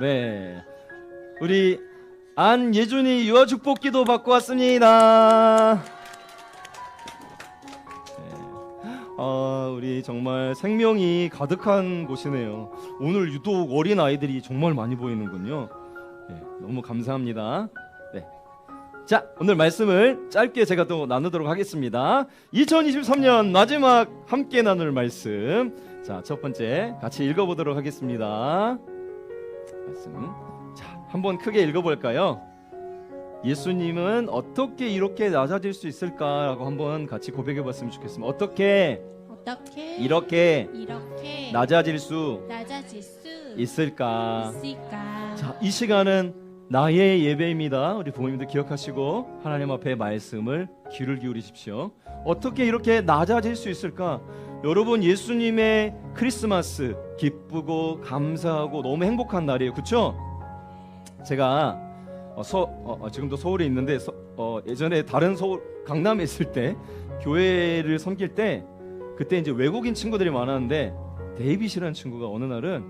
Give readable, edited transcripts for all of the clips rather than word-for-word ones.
네, 우리 안예준이 유아축복기도 받고 왔습니다. 우리 정말 생명이 가득한 곳이네요. 오늘 유독 어린 아이들이 정말 많이 보이는군요. 네, 너무 감사합니다. 네. 자, 오늘 말씀을 짧게 제가 또 나누도록 하겠습니다. 2023년 마지막 함께 나눌 말씀. 자, 첫 번째 같이 읽어보도록 하겠습니다. 말씀. 자, 한번 크게 읽어볼까요? 예수님은 어떻게 이렇게 낮아질 수 있을까라고 한번 같이 고백해봤으면 좋겠습니다. 어떻게 이렇게 낮아질 수 있을까? 자, 이 시간은 나의 예배입니다. 우리 부모님들 기억하시고 하나님 앞에 말씀을 귀를 기울이십시오. 어떻게 이렇게 낮아질 수 있을까? 여러분, 예수님의 크리스마스 기쁘고 감사하고 너무 행복한 날이에요. 그렇죠? 제가 지금도 서울에 있는데 예전에 다른 서울 강남에 있을 때 교회를 섬길 때 그때 이제 외국인 친구들이 많았는데 데이빗이라는 친구가 어느 날은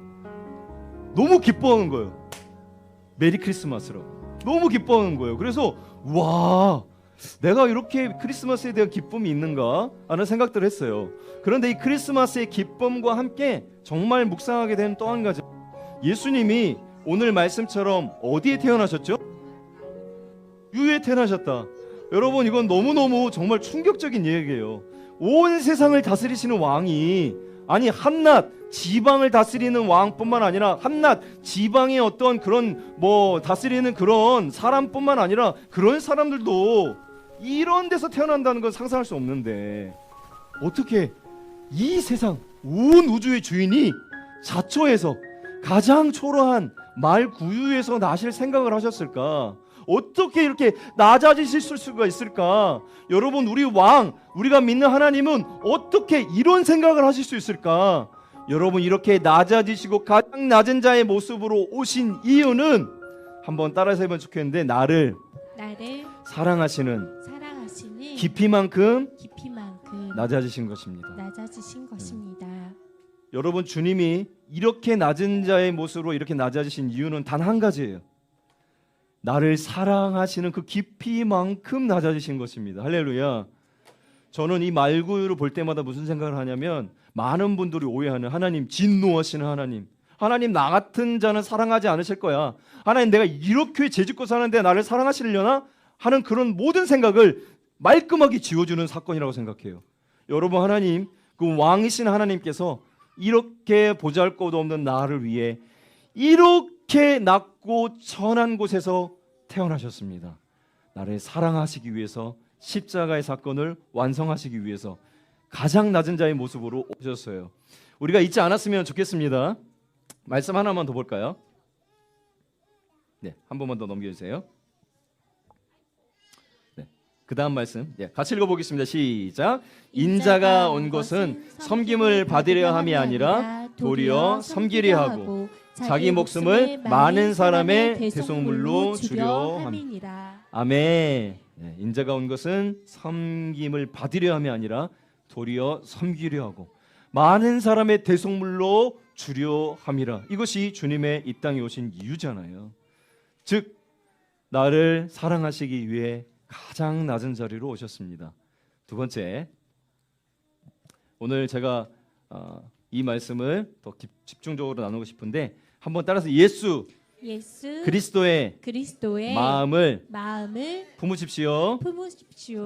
너무 기뻐하는 거예요. 메리 크리스마스로 너무 기뻐하는 거예요. 그래서 와, 내가 이렇게 크리스마스에 대한 기쁨이 있는가 하는 생각들을 했어요. 그런데 이 크리스마스의 기쁨과 함께 정말 묵상하게 된 또 한 가지, 예수님이 오늘 말씀처럼 어디에 태어나셨죠? 유에 태어나셨다. 여러분, 이건 너무너무 정말 충격적인 얘기예요. 온 세상을 다스리시는 왕이, 아니 한낱 지방을 다스리는 왕뿐만 아니라 한낱 지방의 어떤 그런 다스리는 그런 사람뿐만 아니라 그런 사람들도 이런 데서 태어난다는 건 상상할 수 없는데 어떻게 이 세상 온 우주의 주인이 자초에서 가장 초라한 말 구유에서 나실 생각을 하셨을까? 어떻게 이렇게 낮아지실 수가 있을까? 여러분, 우리 왕, 우리가 믿는 하나님은 어떻게 이런 생각을 하실 수 있을까? 여러분, 이렇게 낮아지시고 가장 낮은 자의 모습으로 오신 이유는 한번 따라서 해보면 좋겠는데, 나를 사랑하시는 깊이만큼 낮아지신 것입니다. 여러분, 주님이 이렇게 낮은 자의 모습으로 이렇게 낮아지신 이유는 단 한 가지예요. 나를 사랑하시는 그 깊이만큼 낮아지신 것입니다. 할렐루야. 저는 이 말구유를 볼 때마다 무슨 생각을 하냐면, 많은 분들이 오해하는 하나님, 진노하시는 하나님, 하나님 나 같은 자는 사랑하지 않으실 거야, 하나님 내가 이렇게 죄짓고 사는데 나를 사랑하시려나 하는 그런 모든 생각을 말끔하게 지워주는 사건이라고 생각해요. 여러분, 하나님, 그 왕이신 하나님께서 이렇게 보잘것없는 나를 위해 이렇게 낮고 천한 곳에서 태어나셨습니다. 나를 사랑하시기 위해서, 십자가의 사건을 완성하시기 위해서 가장 낮은 자의 모습으로 오셨어요. 우리가 잊지 않았으면 좋겠습니다. 말씀 하나만 더 볼까요? 네, 한 번만 더 넘겨주세요. 네, 그 다음 말씀, 같이 읽어보겠습니다. 시작. 인자가 온 것은 섬김을 받으려 함이 아니라 도리어 섬기려 하고 자기 목숨을 많은 사람의 대속물로 주려 함이니라. 아멘. 네, 인자가 온 것은 섬김을 받으려 함이 아니라 도리어 섬기려 하고 많은 사람의 대속물로 주려 함이라. 이것이 주님의 이 땅에 오신 이유잖아요. 즉, 나를 사랑하시기 위해 가장 낮은 자리로 오셨습니다. 두 번째, 오늘 제가 이 말씀을 더 집중적으로 나누고 싶은데, 한번 따라서 예수 그리스도의 마음을 품으십시오.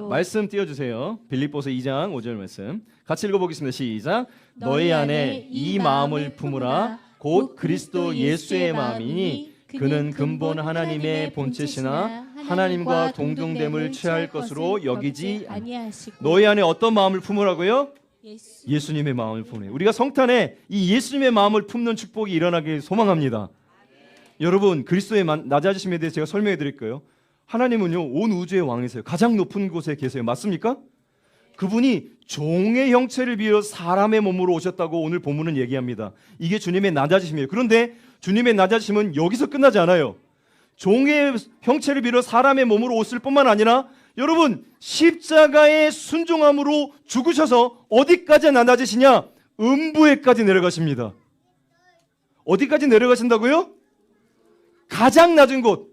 말씀 띄워주세요. 빌립보서 2장 5절 말씀 같이 읽어보겠습니다. 시작. 너희 안에 이 마음을 품으라. 곧 그리스도 예수의 마음이니 그는 근본 하나님의 본체시나 하나님과 동등됨을 취할 것으로 여기지 아니하시고. 너희 안에 어떤 마음을 품으라고요? 예수님의 마음을 품으래요. 우리가 성탄에 이 예수님의 마음을 품는 축복이 일어나길 소망합니다. 여러분, 그리스도의 낮아지심에 대해서 제가 설명해 드릴게요. 하나님은요, 온 우주의 왕이세요. 가장 높은 곳에 계세요. 맞습니까? 그분이 종의 형체를 비워 사람의 몸으로 오셨다고 오늘 본문은 얘기합니다. 이게 주님의 낮아지심이에요. 그런데 주님의 낮아지심은 여기서 끝나지 않아요. 종의 형체를 빌어 사람의 몸으로 오실 뿐만 아니라 여러분, 십자가의 순종함으로 죽으셔서 어디까지 낮아지시냐? 음부에까지 내려가십니다. 어디까지 내려가신다고요? 가장 낮은 곳,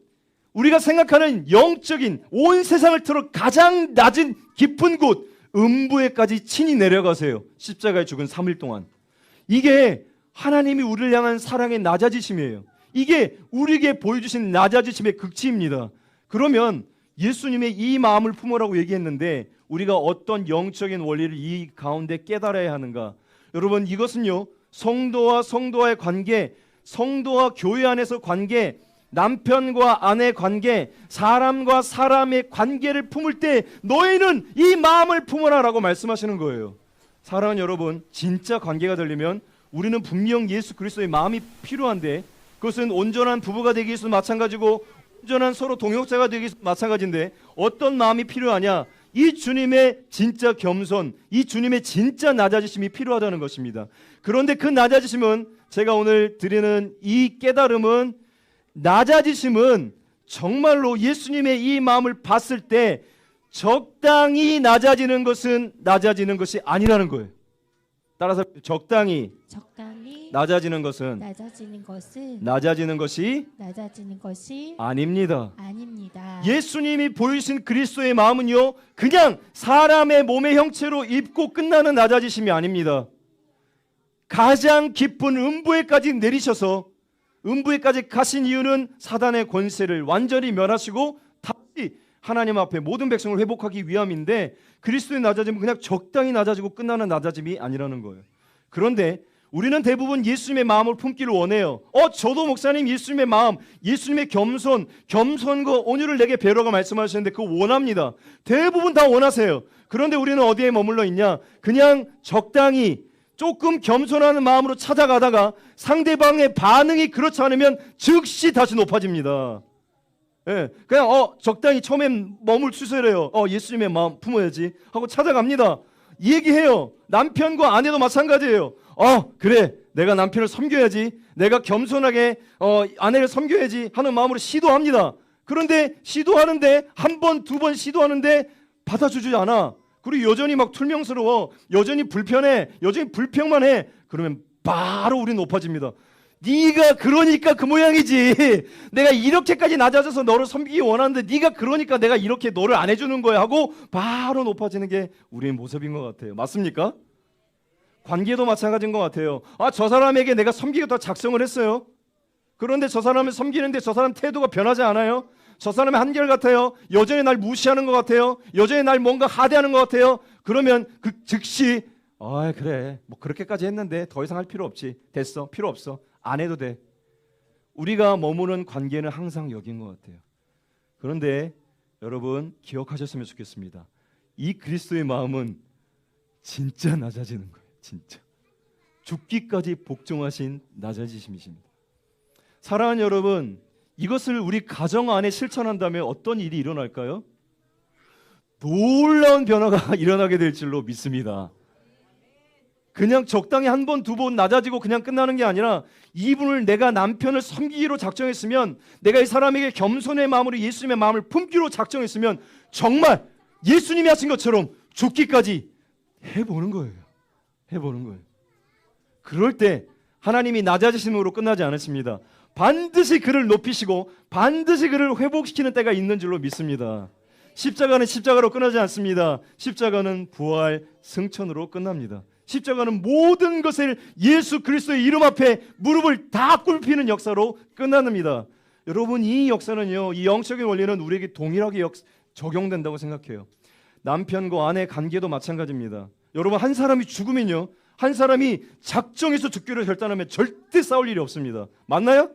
우리가 생각하는 영적인 온 세상을 틀어 가장 낮은 깊은 곳 음부에까지 친히 내려가세요. 십자가에 죽은 3일 동안. 이게 하나님이 우리를 향한 사랑의 낮아지심이에요. 이게 우리에게 보여주신 낮아지심의 극치입니다. 그러면 예수님의 이 마음을 품으라고 얘기했는데 우리가 어떤 영적인 원리를 이 가운데 깨달아야 하는가? 여러분, 이것은요, 성도와 성도와의 관계, 성도와 교회 안에서 관계, 남편과 아내 관계, 사람과 사람의 관계를 품을 때 너희는 이 마음을 품으라라고 말씀하시는 거예요. 사랑하는 여러분, 진짜 관계가 되려면 우리는 분명 예수 그리스도의 마음이 필요한데, 그것은 온전한 부부가 되기 위해서 마찬가지고 온전한 서로 동역자가 되기 위해서 마찬가지인데, 어떤 마음이 필요하냐? 이 주님의 진짜 겸손, 이 주님의 진짜 낮아지심이 필요하다는 것입니다. 그런데 그 낮아지심은, 제가 오늘 드리는 이 깨달음은, 낮아지심은 정말로 예수님의 이 마음을 봤을 때 적당히 낮아지는 것은 낮아지는 것이 아니라는 거예요. 따라서 적당히 낮아지는 것은 낮아지는 것이 아닙니다. 예수님이 보이신 그리스도의 마음은요, 그냥 사람의 몸의 형체로 입고 끝나는 낮아지심이 아닙니다. 가장 깊은 음부에까지 내리셔서, 음부에까지 가신 이유는 사단의 권세를 완전히 멸하시고 다시 하나님 앞에 모든 백성을 회복하기 위함인데, 그리스도의 낮아짐은 그냥 적당히 낮아지고 끝나는 낮아짐이 아니라는 거예요. 그런데 우리는 대부분 예수님의 마음을 품기를 원해요. 저도 목사님 예수님의 마음, 예수님의 겸손과 온유를 내게 배우라고 말씀하셨는데 그거 원합니다. 대부분 다 원하세요. 그런데 우리는 어디에 머물러 있냐? 그냥 적당히 조금 겸손하는 마음으로 찾아가다가 상대방의 반응이 그렇지 않으면 즉시 다시 높아집니다. 예, 그냥 적당히 처음엔 머물 추세래요. 예수님의 마음 품어야지 하고 찾아갑니다. 얘기해요. 남편과 아내도 마찬가지예요. 그래, 내가 남편을 섬겨야지, 내가 겸손하게 아내를 섬겨야지 하는 마음으로 시도합니다. 그런데 시도하는데 한 번, 두 번 시도하는데 받아주지 않아. 그리고 여전히 막 툴명스러워, 여전히 불편해, 여전히 불평만 해. 그러면 바로 우리 높아집니다. 네가 그러니까 그 모양이지. 내가 이렇게까지 낮아져서 너를 섬기기 원하는데 네가 그러니까 내가 이렇게 너를 안 해주는 거야 하고 바로 높아지는 게 우리의 모습인 것 같아요. 맞습니까? 관계도 마찬가지인 것 같아요. 저 사람에게 내가 섬기겠다 작성을 했어요. 그런데 저 사람을 섬기는데 저 사람 태도가 변하지 않아요. 저 사람의 한결같아요. 여전히 날 무시하는 것 같아요. 여전히 날 뭔가 하대하는 것 같아요. 그러면 그 즉시 그래, 뭐 그렇게까지 했는데 더 이상 할 필요 없지. 됐어, 필요 없어, 안 해도 돼. 우리가 머무는 관계는 항상 여긴 것 같아요. 그런데 여러분 기억하셨으면 좋겠습니다. 이 그리스도의 마음은 진짜 낮아지는 거예요. 진짜 죽기까지 복종하신 낮아지심이십니다. 사랑하는 여러분, 이것을 우리 가정 안에 실천한다면 어떤 일이 일어날까요? 놀라운 변화가 일어나게 될 줄로 믿습니다. 그냥 적당히 한 번, 두 번 낮아지고 그냥 끝나는 게 아니라, 이분을 내가 남편을 섬기기로 작정했으면, 내가 이 사람에게 겸손의 마음으로 예수님의 마음을 품기로 작정했으면 정말 예수님이 하신 것처럼 죽기까지 해보는 거예요. 해보는 거예요. 그럴 때 하나님이 낮아지심으로 끝나지 않으십니다. 반드시 그를 높이시고 반드시 그를 회복시키는 때가 있는 줄로 믿습니다. 십자가는 십자가로 끝나지 않습니다. 십자가는 부활 승천으로 끝납니다. 십자가는 모든 것을 예수 그리스도의 이름 앞에 무릎을 다 꿇히는 역사로 끝납니다. 여러분, 이 역사는요, 이 영적인 원리는 우리에게 동일하게 적용된다고 생각해요. 남편과 아내 관계도 마찬가지입니다. 여러분, 한 사람이 죽으면요, 한 사람이 작정해서 죽기로 결단하면 절대 싸울 일이 없습니다. 맞나요?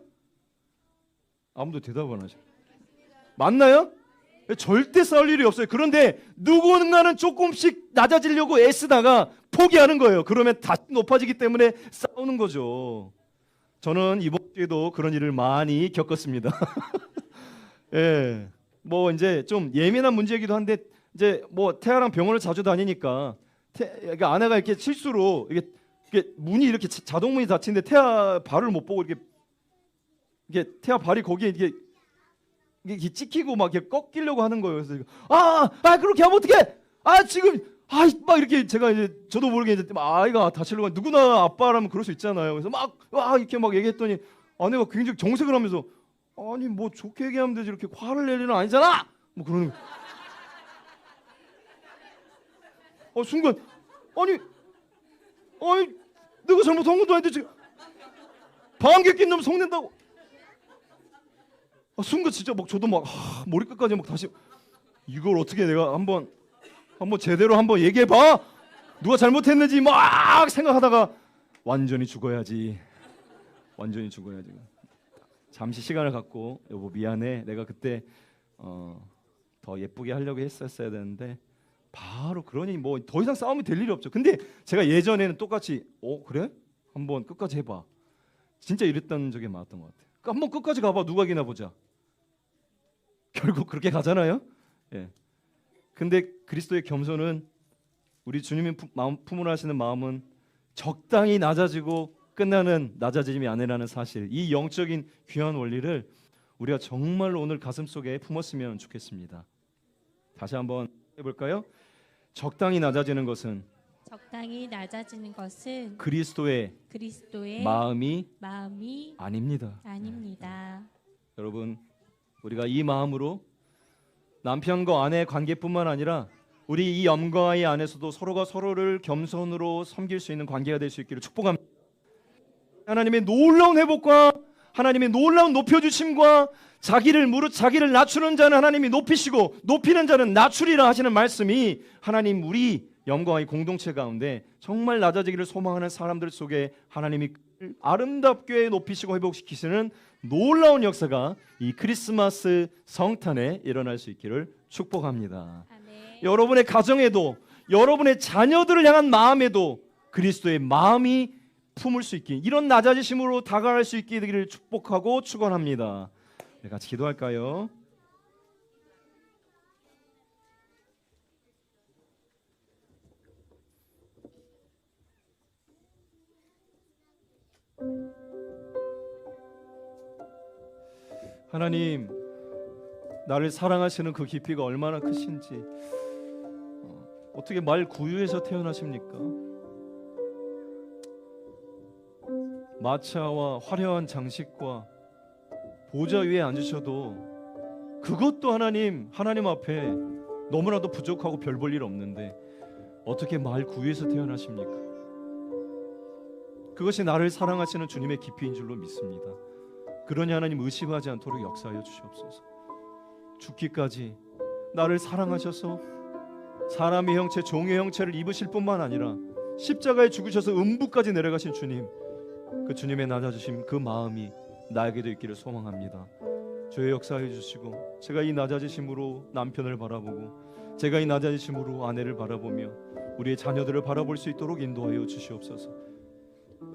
아무도 대답 안 하죠. 맞나요? 절대 싸울 일이 없어요. 그런데 누군가는 조금씩 낮아지려고 애쓰다가 포기하는 거예요. 그러면 다시 높아지기 때문에 싸우는 거죠. 저는 이번 주에도 그런 일을 많이 겪었습니다. 예, 뭐 이제 좀 예민한 문제이기도 한데, 이제 뭐 태아랑 병원을 자주 다니니까 그러니까 아내가 이렇게 실수로 이게 문이 이렇게 자동문이 닫히는데 태아 발을 못 보고 이게 태아 발이 거기에 이게 찍히고 막 이렇게 꺾이려고 하는 거예요. 그래서 그렇게 하면 어떡해? 지금 막 이렇게 제가 이제 저도 모르게 이제 아이가 다치려고 하면, 누구나 아빠라면 그럴 수 있잖아요. 그래서 막 이렇게 막 얘기했더니 아내가 굉장히 정색을 하면서 아니 뭐 좋게 얘기하면 되지 이렇게 화를 낼 일은 아니잖아. 뭐 그러는 거. 순간 아니 내가 잘못한 것도 아닌데 지금 방귀 낀 놈 속낸다고. 순간 진짜 막 저도 막 머리끝까지 막 다시 이걸 어떻게 내가 한번 제대로 한번 얘기해 봐. 누가 잘못했는지 막 생각하다가 완전히 죽어야지. 잠시 시간을 갖고 여보 미안해. 내가 그때 더 예쁘게 하려고 했었어야 되는데 바로 그러니 뭐 더 이상 싸움이 될 일이 없죠. 근데 제가 예전에는 똑같이 그래? 한번 끝까지 해봐. 진짜 이랬던 적이 많았던 것 같아요. 그러니까 한번 끝까지 가봐. 누가 이기나 보자. 결국 그렇게 가잖아요. 예. 근데 그리스도의 겸손은 우리 주님이 품으로 하시는 마음은 적당히 낮아지고 끝나는 낮아짐이 아니라는 사실, 이 영적인 귀한 원리를 우리가 정말로 오늘 가슴속에 품었으면 좋겠습니다. 다시 한번 해볼까요? 적당히 낮아지는 것은 그리스도의 마음이 아닙니다. 여러분, 우리가 이 마음으로 남편과 아내의 관계뿐만 아니라 우리 이 엄과의 안에서도 서로가 서로를 겸손으로 섬길 수 있는 관계가 될 수 있기를 축복합니다. 하나님의 놀라운 회복과 하나님의 놀라운 높여주심과 자기를 낮추는 자는 하나님이 높이시고 높이는 자는 낮추리라 하시는 말씀이 하나님 우리 영광의 공동체 가운데 정말 낮아지기를 소망하는 사람들 속에 하나님이 아름답게 높이시고 회복시키시는 놀라운 역사가 이 크리스마스 성탄에 일어날 수 있기를 축복합니다. 아멘. 여러분의 가정에도 여러분의 자녀들을 향한 마음에도 그리스도의 마음이 품을 수 있기, 이런 낮아지심으로 다가갈 수 있게 되기를 축복하고 축원합니다. 네, 같이 기도할까요? 하나님, 나를 사랑하시는 그 깊이가 얼마나 크신지, 어떻게 말 구유에서 태어나십니까? 마차와 화려한 장식과 보좌 위에 앉으셔도 그것도 하나님 앞에 너무나도 부족하고 별 볼 일 없는데 어떻게 말 구유에서 태어나십니까? 그것이 나를 사랑하시는 주님의 깊이인 줄로 믿습니다. 그러니 하나님 의심하지 않도록 역사하여 주시옵소서. 죽기까지 나를 사랑하셔서 사람의 형체, 종의 형체를 입으실 뿐만 아니라 십자가에 죽으셔서 음부까지 내려가신 주님, 그 주님의 낮아지심, 그 마음이 나에게도 있기를 소망합니다. 주의 역사해 주시고, 제가 이 낮아지심으로 남편을 바라보고, 제가 이 낮아지심으로 아내를 바라보며 우리의 자녀들을 바라볼 수 있도록 인도하여 주시옵소서.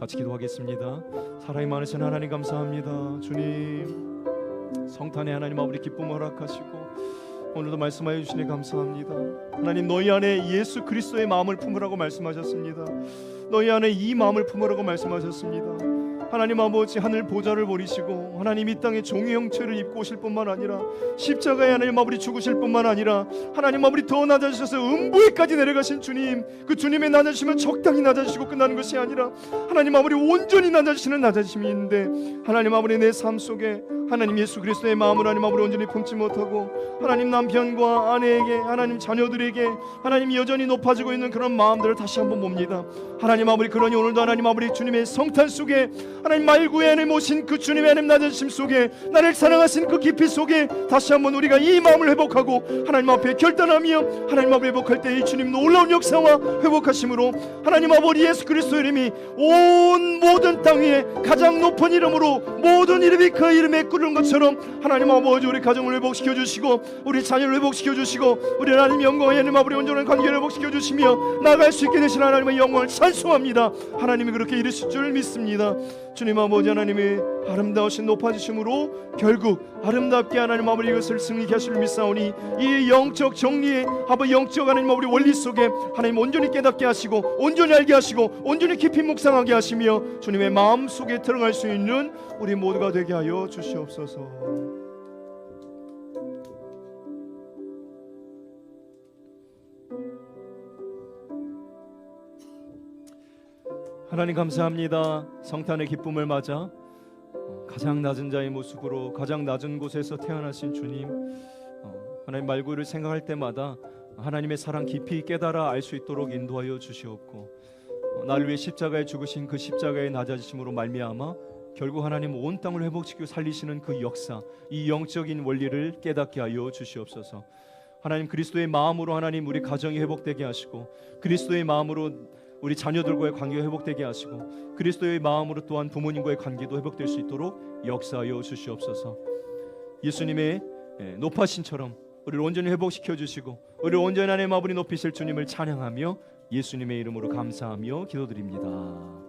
같이 기도하겠습니다. 사랑이 많으신 하나님 감사합니다. 주님, 성탄에 하나님 아버지 기쁨을 허락하시고 오늘도 말씀하여 주시니 감사합니다. 하나님, 너희 안에 예수 그리스도의 마음을 품으라고 말씀하셨습니다. 너희 안에 이 마음을 품으라고 말씀하셨습니다. 하나님 아버지, 하늘 보좌를 버리시고 하나님 이 땅에 종의 형체를 입고 오실 뿐만 아니라 십자가에 하나님 아버지 죽으실 뿐만 아니라 하나님 아버지 더 낮아지셔서 음부에까지 내려가신 주님, 그 주님의 낮아지심은 적당히 낮아지시고 끝나는 것이 아니라 하나님 아버지 온전히 낮아지시는 낮아지심이 있는데, 하나님 아버지 내 삶 속에 하나님 예수 그리스도의 마음을 하나님 아버지 온전히 품지 못하고 하나님 남편과 아내에게, 하나님 자녀들에게 하나님 여전히 높아지고 있는 그런 마음들을 다시 한번 봅니다. 하나님 아버지, 그러니 오늘도 하나님 아버지 주님의 성탄 속에 하나님 말구에 안에 모신 그 주님의 하나님 낮아지심 속에 나를 사랑하신 그 깊이 속에 다시 한번 우리가 이 마음을 회복하고 하나님 앞에 결단하며 하나님 앞에 회복할 때 이 주님 놀라운 역사와 회복하심으로 하나님 아버지 예수 그리스도의 이름이 온 모든 땅 위에 가장 높은 이름으로 모든 이름이 그 이름에 꾸는 것처럼 하나님 아버지 우리 가정을 회복시켜 주시고 우리 자녀를 회복시켜 주시고 우리 하나님 영광의 하나님 아버지 온전한 관계를 회복시켜 주시며 나아갈 수 있게 되신 하나님의 영광을 찬송합니다. 하나님이 그렇게 이루실 줄 믿습니다. 주님 아버지, 하나님의 아름다우신 높아지심으로 결국 아름답게 하나님 아버지 이것을 승리케 하실 믿사오니 이 영적 정리의 아버지 영적 하나님 아버지 원리 속에 하나님 온전히 깨닫게 하시고 온전히 알게 하시고 온전히 깊이 묵상하게 하시며 주님의 마음 속에 들어갈 수 있는 우리 모두가 되게 하여 주시옵소서. 하나님 감사합니다. 성탄의 기쁨을 맞아 가장 낮은 자의 모습으로 가장 낮은 곳에서 태어나신 주님, 하나님 말고를 생각할 때마다 하나님의 사랑 깊이 깨달아 알 수 있도록 인도하여 주시옵고, 나를 위해 십자가에 죽으신 그 십자가의 낮아지심으로 말미암아 결국 하나님 온 땅을 회복시키고 살리시는 그 역사, 이 영적인 원리를 깨닫게 하여 주시옵소서. 하나님, 그리스도의 마음으로 하나님 우리 가정이 회복되게 하시고, 그리스도의 마음으로 우리 자녀들과의 관계가 회복되게 하시고, 그리스도의 마음으로 또한 부모님과의 관계도 회복될 수 있도록 역사하여 주시옵소서. 예수님의 높아신처럼 우리를 온전히 회복시켜 주시고, 우리를 온전히 하나님 아버지 높이실 주님을 찬양하며 예수님의 이름으로 감사하며 기도드립니다.